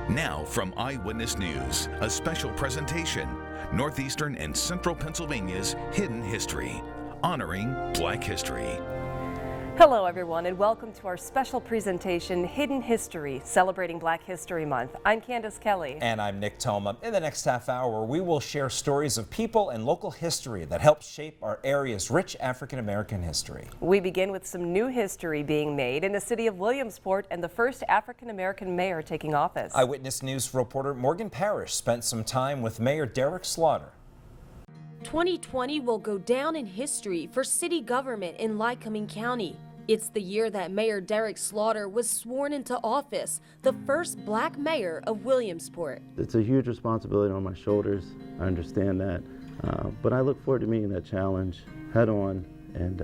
Now from Eyewitness News, a special presentation, Northeastern and Central Pennsylvania's Hidden History, honoring Black history. Hello everyone and welcome to our special presentation, Hidden History, celebrating Black History Month. I'm Candace Kelly. And I'm Nick Toma. In the next half hour, we will share stories of people and local history that help shape our area's rich African-American history. We begin with some new history being made in the city of Williamsport and the first African-American mayor taking office. Eyewitness News reporter Morgan Parrish spent some time with Mayor Derek Slaughter. 2020 will go down in history for city government in Lycoming County. It's the year that Mayor Derek Slaughter was sworn into office, the first black mayor of Williamsport. It's a huge responsibility on my shoulders. I understand that, but I look forward to meeting that challenge head on and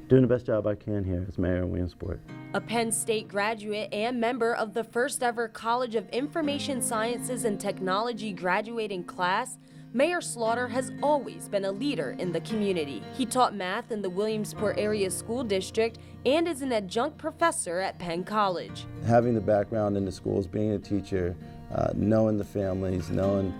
doing the best job I can here as mayor of Williamsport. A Penn State graduate and member of the first ever College of Information Sciences and Technology graduating class, Mayor Slaughter has always been a leader in the community. He taught math in the Williamsport area school district and is an adjunct professor at Penn College. Having the background in the schools, being a teacher, knowing the families, knowing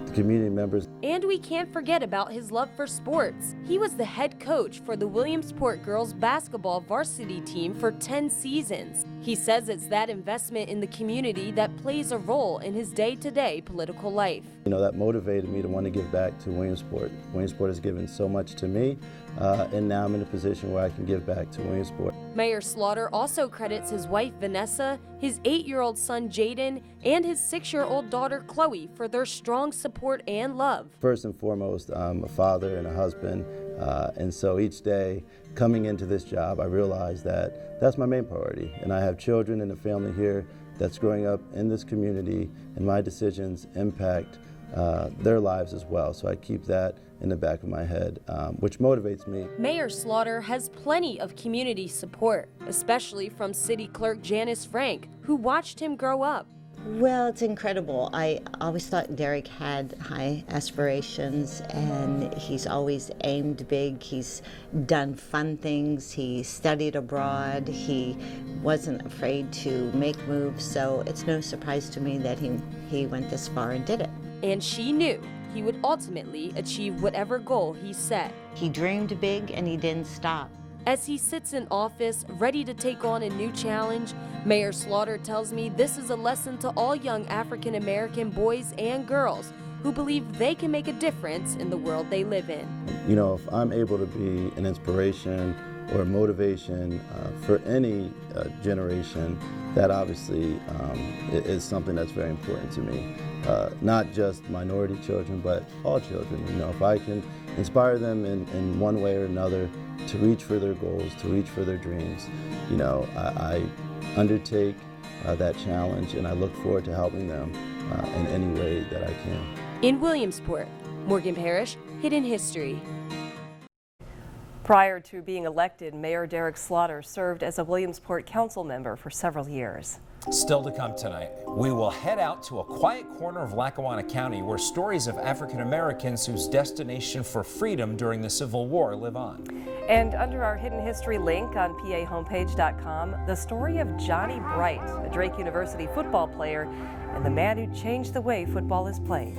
the community members. And we can't forget about his love for sports. He was the head coach for the Williamsport girls basketball varsity team for 10 seasons. He says it's that investment in the community that plays a role in his day-to-day political life. You know, that motivated me to want to give back to Williamsport. Williamsport has given so much to me, and now I'm in a position where I can give back to Williamsport. Mayor Slaughter also credits his wife Vanessa, his 8-year-old son Jaden, and his 6-year-old daughter Chloe for their strong support and love. First and foremost, I'm a father and a husband, and so each day coming into this job, I realize that that's my main priority. And I have children and a family here that's growing up in this community, and my decisions impact their lives as well. So I keep that in the back of my head, which motivates me. Mayor Slaughter has plenty of community support, especially from City Clerk Janice Frank, who watched him grow up. Well, it's incredible. I always thought Derek had high aspirations, and he's always aimed big. He's done fun things. He studied abroad. He wasn't afraid to make moves, so it's no surprise to me that he went this far and did it. And she knew he would ultimately achieve whatever goal he set. He dreamed big and he didn't stop. As he sits in office, ready to take on a new challenge, Mayor Slaughter tells me this is a lesson to all young African American boys and girls who believe they can make a difference in the world they live in. You know, if I'm able to be an inspiration or a motivation for any generation, that obviously is something that's very important to me. Not just minority children, but all children. You know, if I can inspire them in one way or another to reach for their goals, to reach for their dreams, you know, I undertake that challenge, and I look forward to helping them in any way that I can. In Williamsport, Morgan Parrish, Hidden History. Prior to being elected, Mayor Derek Slaughter served as a Williamsport council member for several years. Still to come tonight, we will head out to a quiet corner of Lackawanna County where stories of African Americans whose destination for freedom during the Civil War live on. And under our Hidden History link on PAHomepage.com, the story of Johnny Bright, a Drake University football player and the man who changed the way football is played.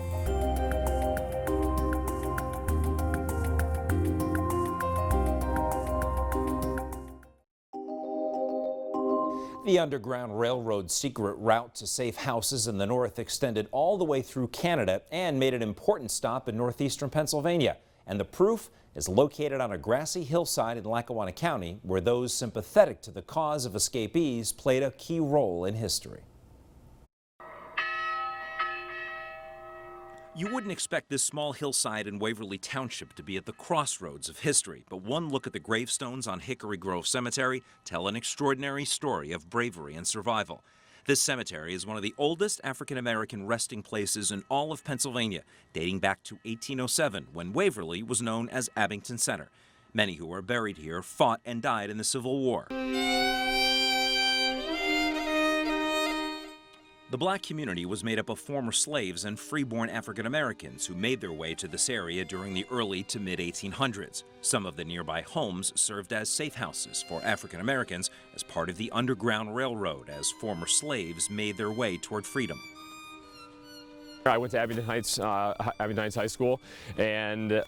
The Underground Railroad's secret route to safe houses in the north extended all the way through Canada and made an important stop in northeastern Pennsylvania. And the proof is located on a grassy hillside in Lackawanna County, where those sympathetic to the cause of escapees played a key role in history. You wouldn't expect this small hillside in Waverly Township to be at the crossroads of history, but one look at the gravestones on Hickory Grove Cemetery tell an extraordinary story of bravery and survival. This cemetery is one of the oldest African-American resting places in all of Pennsylvania, dating back to 1807, when Waverly was known as Abington Center. Many who are buried here fought and died in the Civil War. The black community was made up of former slaves and freeborn African Americans who made their way to this area during the early to mid-1800s. Some of the nearby homes served as safe houses for African Americans as part of the Underground Railroad as former slaves made their way toward freedom. I went to Abington Heights High School, and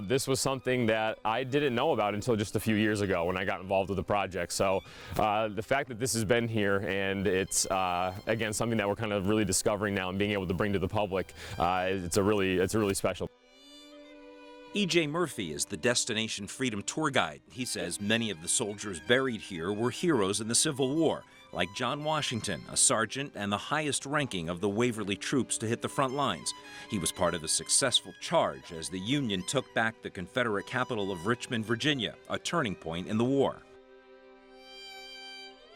this was something that I didn't know about until just a few years ago when I got involved with the project. So the fact that this has been here and it's again something that we're kind of really discovering now and being able to bring to the public, it's really special. E.J. Murphy is the Destination Freedom tour guide. He says many of the soldiers buried here were heroes in the Civil War, like John Washington, a sergeant and the highest ranking of the Waverly troops to hit the front lines. He was part of a successful charge as the Union took back the Confederate capital of Richmond, Virginia, a turning point in the war.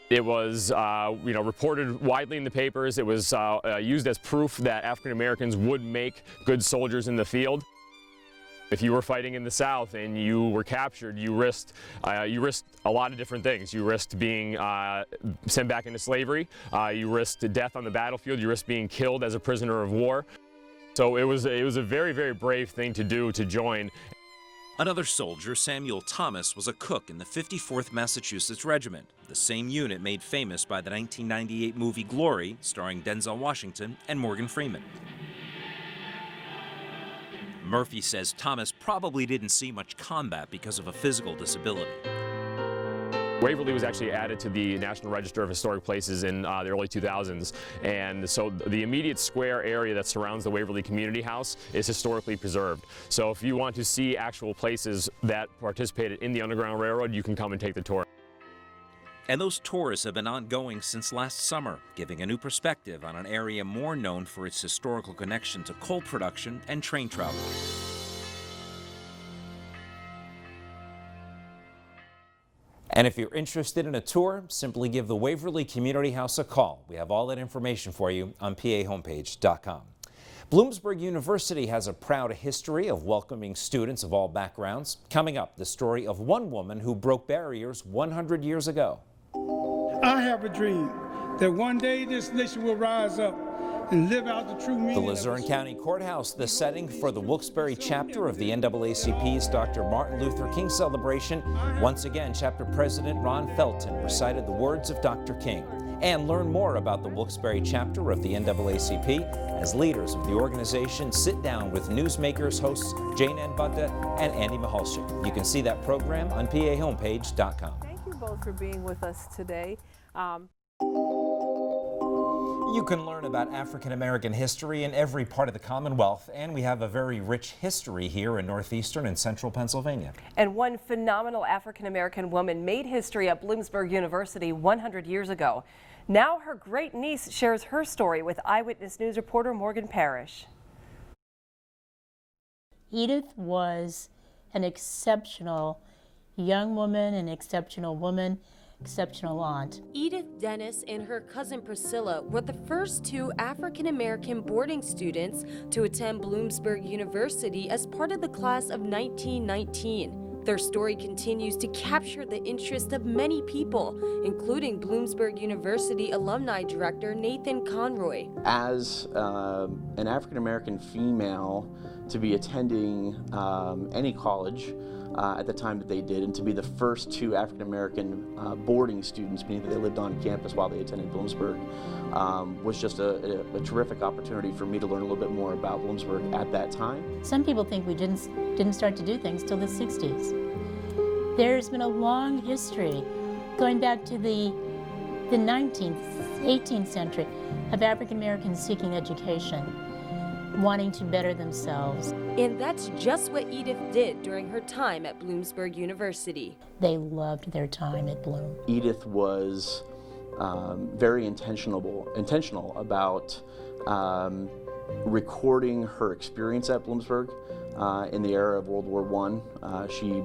It was, reported widely in the papers. It was used as proof that African Americans would make good soldiers in the field. If you were fighting in the South and you were captured, you risked a lot of different things. You risked being sent back into slavery. You risked death on the battlefield. You risked being killed as a prisoner of war. So it was a very, very brave thing to do, to join. Another soldier, Samuel Thomas, was a cook in the 54th Massachusetts Regiment, the same unit made famous by the 1998 movie Glory, starring Denzel Washington and Morgan Freeman. Murphy says Thomas probably didn't see much combat because of a physical disability. Waverly was actually added to the National Register of Historic Places in the early 2000s, and so the immediate square area that surrounds the Waverly Community House is historically preserved. So if you want to see actual places that participated in the Underground Railroad, you can come and take the tour. And those tours have been ongoing since last summer, giving a new perspective on an area more known for its historical connection to coal production and train travel. And if you're interested in a tour, simply give the Waverly Community House a call. We have all that information for you on PAHomepage.com. Bloomsburg University has a proud history of welcoming students of all backgrounds. Coming up, the story of one woman who broke barriers 100 years ago. I have a dream that one day this nation will rise up and live out the true meaning. The Luzerne County Courthouse, the setting for the Wilkes-Barre chapter of the NAACP's Dr. Martin Luther King celebration. Once again, chapter president Ron Felton recited the words of Dr. King. And learn more about the Wilkes-Barre chapter of the NAACP as leaders of the organization sit down with newsmakers hosts Jane Ann Butta and Andy Mihalchik. You can see that program on PAHomepage.com. Thank you both for being with us today. You can learn about African American history in every part of the Commonwealth, and we have a very rich history here in northeastern and central Pennsylvania. And one phenomenal African American woman made history at Bloomsburg University 100 years ago. Now her great niece shares her story with Eyewitness News reporter Morgan Parrish. Edith was an exceptional young woman, an exceptional woman, exceptional aunt. Edith Dennis and her cousin Priscilla were the first two African-American boarding students to attend Bloomsburg University as part of the class of 1919. Their story continues to capture the interest of many people, including Bloomsburg University alumni director Nathan Conroy. As an African-American female to be attending any college at the time that they did, and to be the first two African-American boarding students, meaning that they lived on campus while they attended Bloomsburg, was just a terrific opportunity for me to learn a little bit more about Bloomsburg at that time. Some people think we didn't start to do things till the 60s. There's been a long history, going back to the 19th, 18th century, of African Americans seeking education, wanting to better themselves. And that's just what Edith did during her time at Bloomsburg University. They loved their time at Bloom. Edith was very intentional about recording her experience at Bloomsburg in the era of World War I. She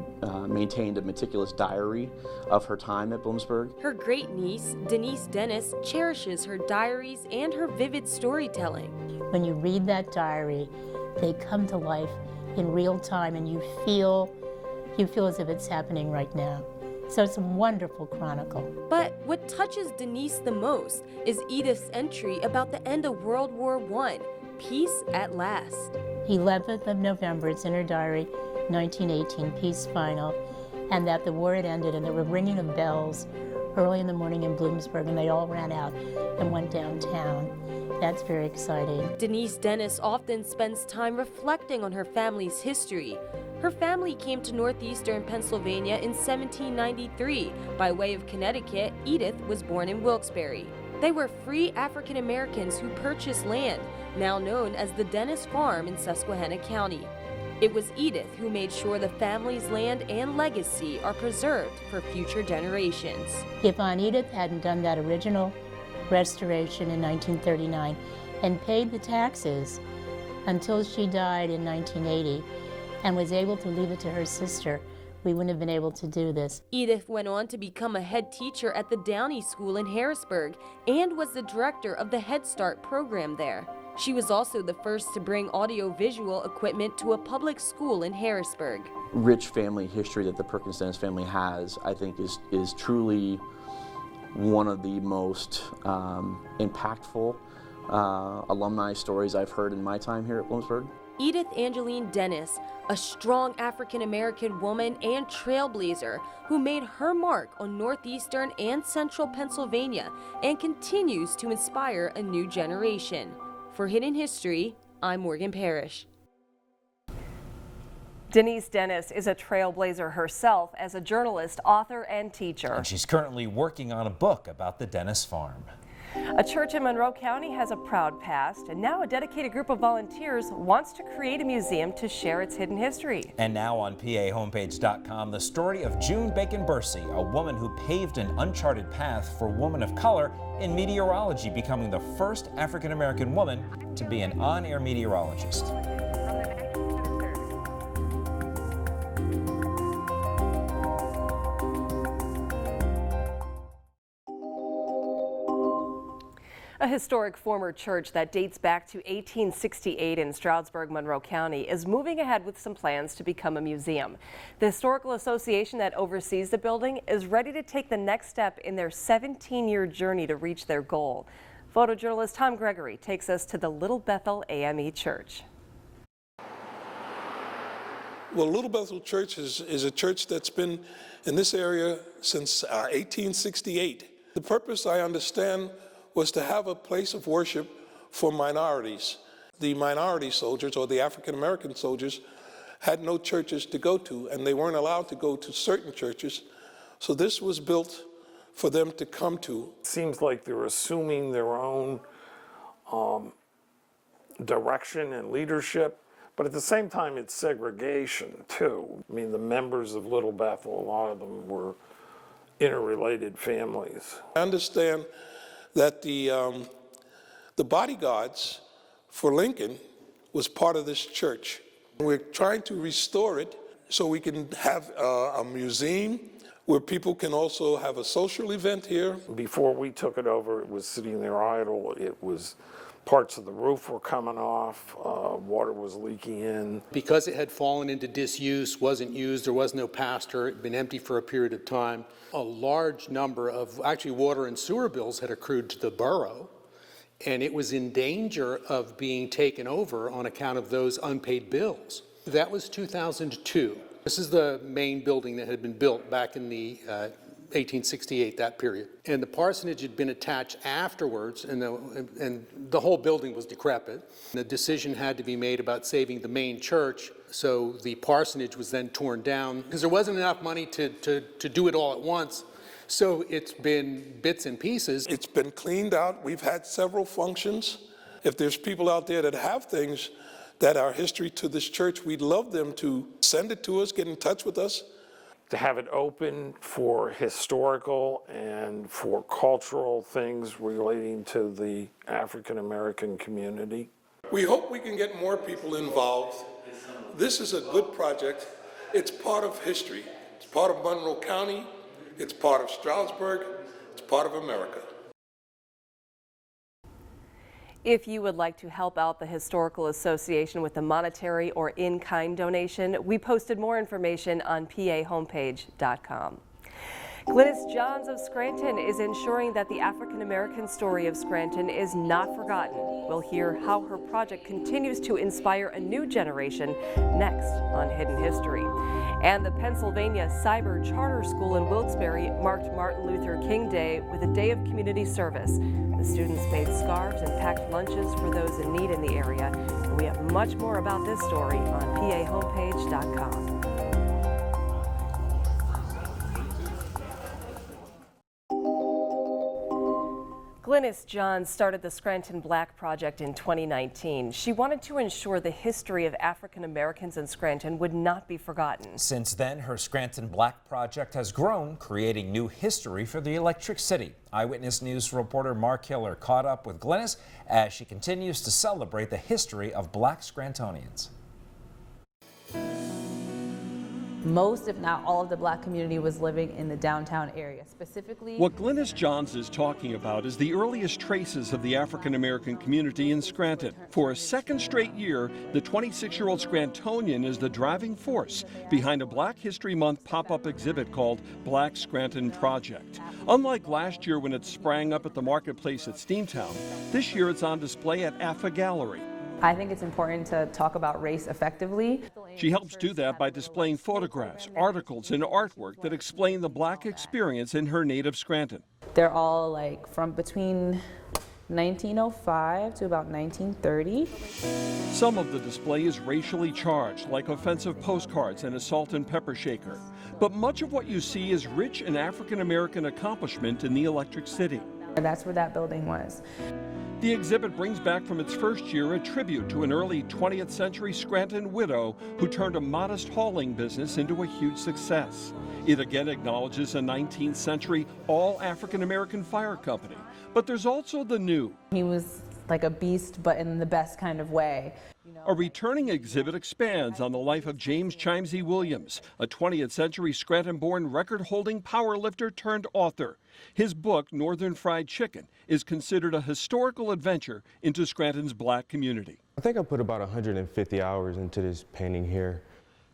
maintained a meticulous diary of her time at Bloomsburg. Her great niece, Denise Dennis, cherishes her diaries and her vivid storytelling. When you read that diary, they come to life in real time, and you feel as if it's happening right now. So it's a wonderful chronicle. But what touches Denise the most is Edith's entry about the end of World War I, peace at last. 11th of November, it's in her diary, 1918, peace final, and that the war had ended and there were ringing of bells early in the morning in Bloomsburg, and they all ran out and went downtown. That's very exciting. Denise Dennis often spends time reflecting on her family's history. Her family came to northeastern Pennsylvania in 1793. By way of Connecticut, Edith was born in Wilkes-Barre. They were free African Americans who purchased land, now known as the Dennis Farm in Susquehanna County. It was Edith who made sure the family's land and legacy are preserved for future generations. If Aunt Edith hadn't done that original restoration in 1939 and paid the taxes until she died in 1980 and was able to leave it to her sister, we wouldn't have been able to do this. Edith went on to become a head teacher at the Downey School in Harrisburg and was the director of the Head Start program there. She was also the first to bring audio-visual equipment to a public school in Harrisburg. Rich family history that the Perkins Dennis family has, I think, is truly one of the most impactful alumni stories I've heard in my time here at Bloomsburg. Edith Angeline Dennis, a strong African-American woman and trailblazer who made her mark on northeastern and central Pennsylvania and continues to inspire a new generation. For Hidden History, I'm Morgan Parrish. Denise Dennis is a trailblazer herself as a journalist, author, and teacher. And she's currently working on a book about the Dennis Farm. A church in Monroe County has a proud past, and now a dedicated group of volunteers wants to create a museum to share its hidden history. And now on PAHomepage.com, the story of June Bacon Bursey, a woman who paved an uncharted path for women of color in meteorology, becoming the first African-American woman to be an on-air meteorologist. A historic former church that dates back to 1868 in Stroudsburg, Monroe County is moving ahead with some plans to become a museum. The Historical Association that oversees the building is ready to take the next step in their 17-year journey to reach their goal. Photojournalist Tom Gregory takes us to the Little BethelAME Church. Well, Little Bethel Church is a church that's been in this area since 1868. The purpose, I understand, was to have a place of worship for minorities. The minority soldiers, or the African American soldiers, had no churches to go to, and they weren't allowed to go to certain churches. So this was built for them to come to. It seems like they're assuming their own direction and leadership, but at the same time it's segregation too. I mean, the members of Little Bethel, a lot of them were interrelated families. I understand that the bodyguards for Lincoln was part of this church. We're trying to restore it so we can have a museum where people can also have a social event here. Before we took it over, it was sitting there idle. It was, parts of the roof were coming off, water was leaking in. Because it had fallen into disuse, wasn't used, there was no pastor, it had been empty for a period of time. A large number of actually water and sewer bills had accrued to the borough, and it was in danger of being taken over on account of those unpaid bills. That was 2002. This is the main building that had been built back in the 1868, that period. And the parsonage had been attached afterwards, and the whole building was decrepit. And a decision had to be made about saving the main church, so the parsonage was then torn down because there wasn't enough money to do it all at once. So it's been bits and pieces. It's been cleaned out. We've had several functions. If there's people out there that have things that are history to this church, we'd love them to send it to us, get in touch with us. To have it open for historical and for cultural things relating to the African American community. We hope we can get more people involved. This is a good project. It's part of history. It's part of Monroe County. It's part of Stroudsburg. It's part of America. If you would like to help out the Historical Association with a monetary or in-kind donation, we posted more information on PAHomepage.com. Glynis Johns of Scranton is ensuring that the African-American story of Scranton is not forgotten. We'll hear how her project continues to inspire a new generation next on Hidden History. And the Pennsylvania Cyber Charter School in Wilkes-Barre marked Martin Luther King Day with a day of community service. The students made scarves and packed lunches for those in need in the area. And we have much more about this story on PAHomepage.com. Glynis Johns started the Scranton Black Project in 2019. She wanted to ensure the history of African Americans in Scranton would not be forgotten. Since then, her Scranton Black Project has grown, creating new history for the Electric City. Eyewitness News reporter Mark Hiller caught up with Glynis as she continues to celebrate the history of Black Scrantonians. Most, if not all, of the Black community was living in the downtown area. Specifically, what Glynis Johns is talking about is the earliest traces of the African American community in Scranton. For a second straight year, the 26-year-old Scrantonian is the driving force behind a Black History Month pop-up exhibit called Black Scranton Project. Unlike last year when it sprang up at the marketplace at Steamtown, this year it's on display at AFA Gallery. I think it's important to talk about race effectively. She helps do that by displaying photographs, articles, and artwork that explain the Black experience in her native Scranton. They're all like from between 1905 to about 1930. Some of the display is racially charged, like offensive postcards and a salt and pepper shaker. But much of what you see is rich in African American accomplishment in the Electric City. That's where that building was. The exhibit brings back from its first year a tribute to an early 20th century Scranton widow who turned a modest hauling business into a huge success. It again acknowledges a 19th century all African American fire company. But there's also the new. He was like a beast, but in the best kind of way. A returning exhibit expands on the life of James Chimesy Williams, a 20th century Scranton-born record-holding powerlifter turned author. His book, Northern Fried Chicken, is considered a historical adventure into Scranton's Black community. I think I put about 150 hours into this painting here.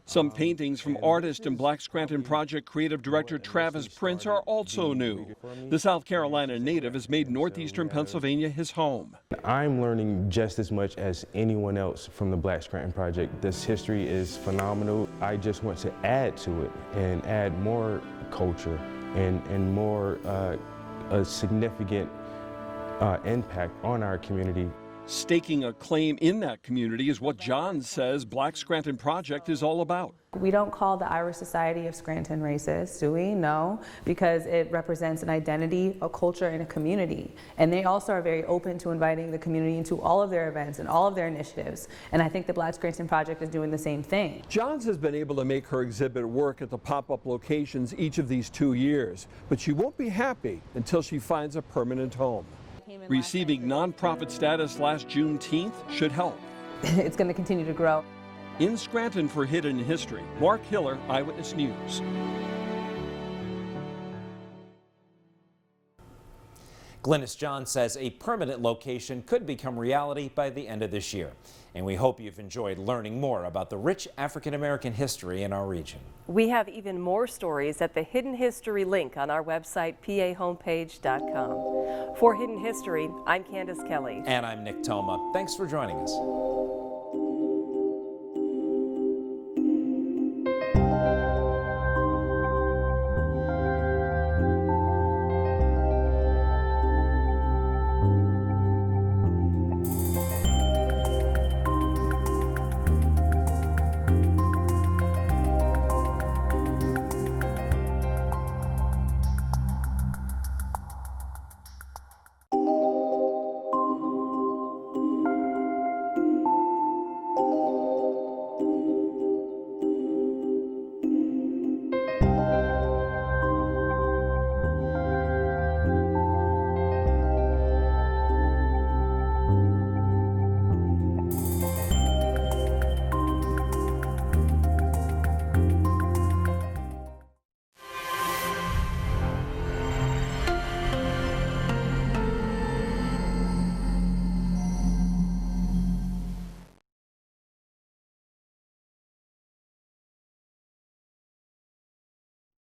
Some paintings from artist and Black Scranton Project creative director Travis Prince are also new. The South Carolina native has made northeastern Pennsylvania his home. I'm learning just as much as anyone else from the Black Scranton Project. This history is phenomenal. I just want to add to it and add more culture and more a significant impact on our community. Staking a claim in that community is what Johns says Black Scranton Project is all about. We don't call the Irish Society of Scranton racist, do we? No, because it represents an identity, a culture, and a community. And they also are very open to inviting the community into all of their events and all of their initiatives. And I think the Black Scranton Project is doing the same thing. Johns has been able to make her exhibit work at the pop-up locations each of these 2 years, but she won't be happy until she finds a permanent home. Receiving nonprofit status last Juneteenth should help. It's going to continue to grow. In Scranton for Hidden History, Mark Hiller, Eyewitness News. Glynis Johns says a permanent location could become reality by the end of this year. And we hope you've enjoyed learning more about the rich African American history in our region. We have even more stories at the Hidden History link on our website, PAHomepage.com. For Hidden History, I'm Candace Kelly. And I'm Nick Toma. Thanks for joining us.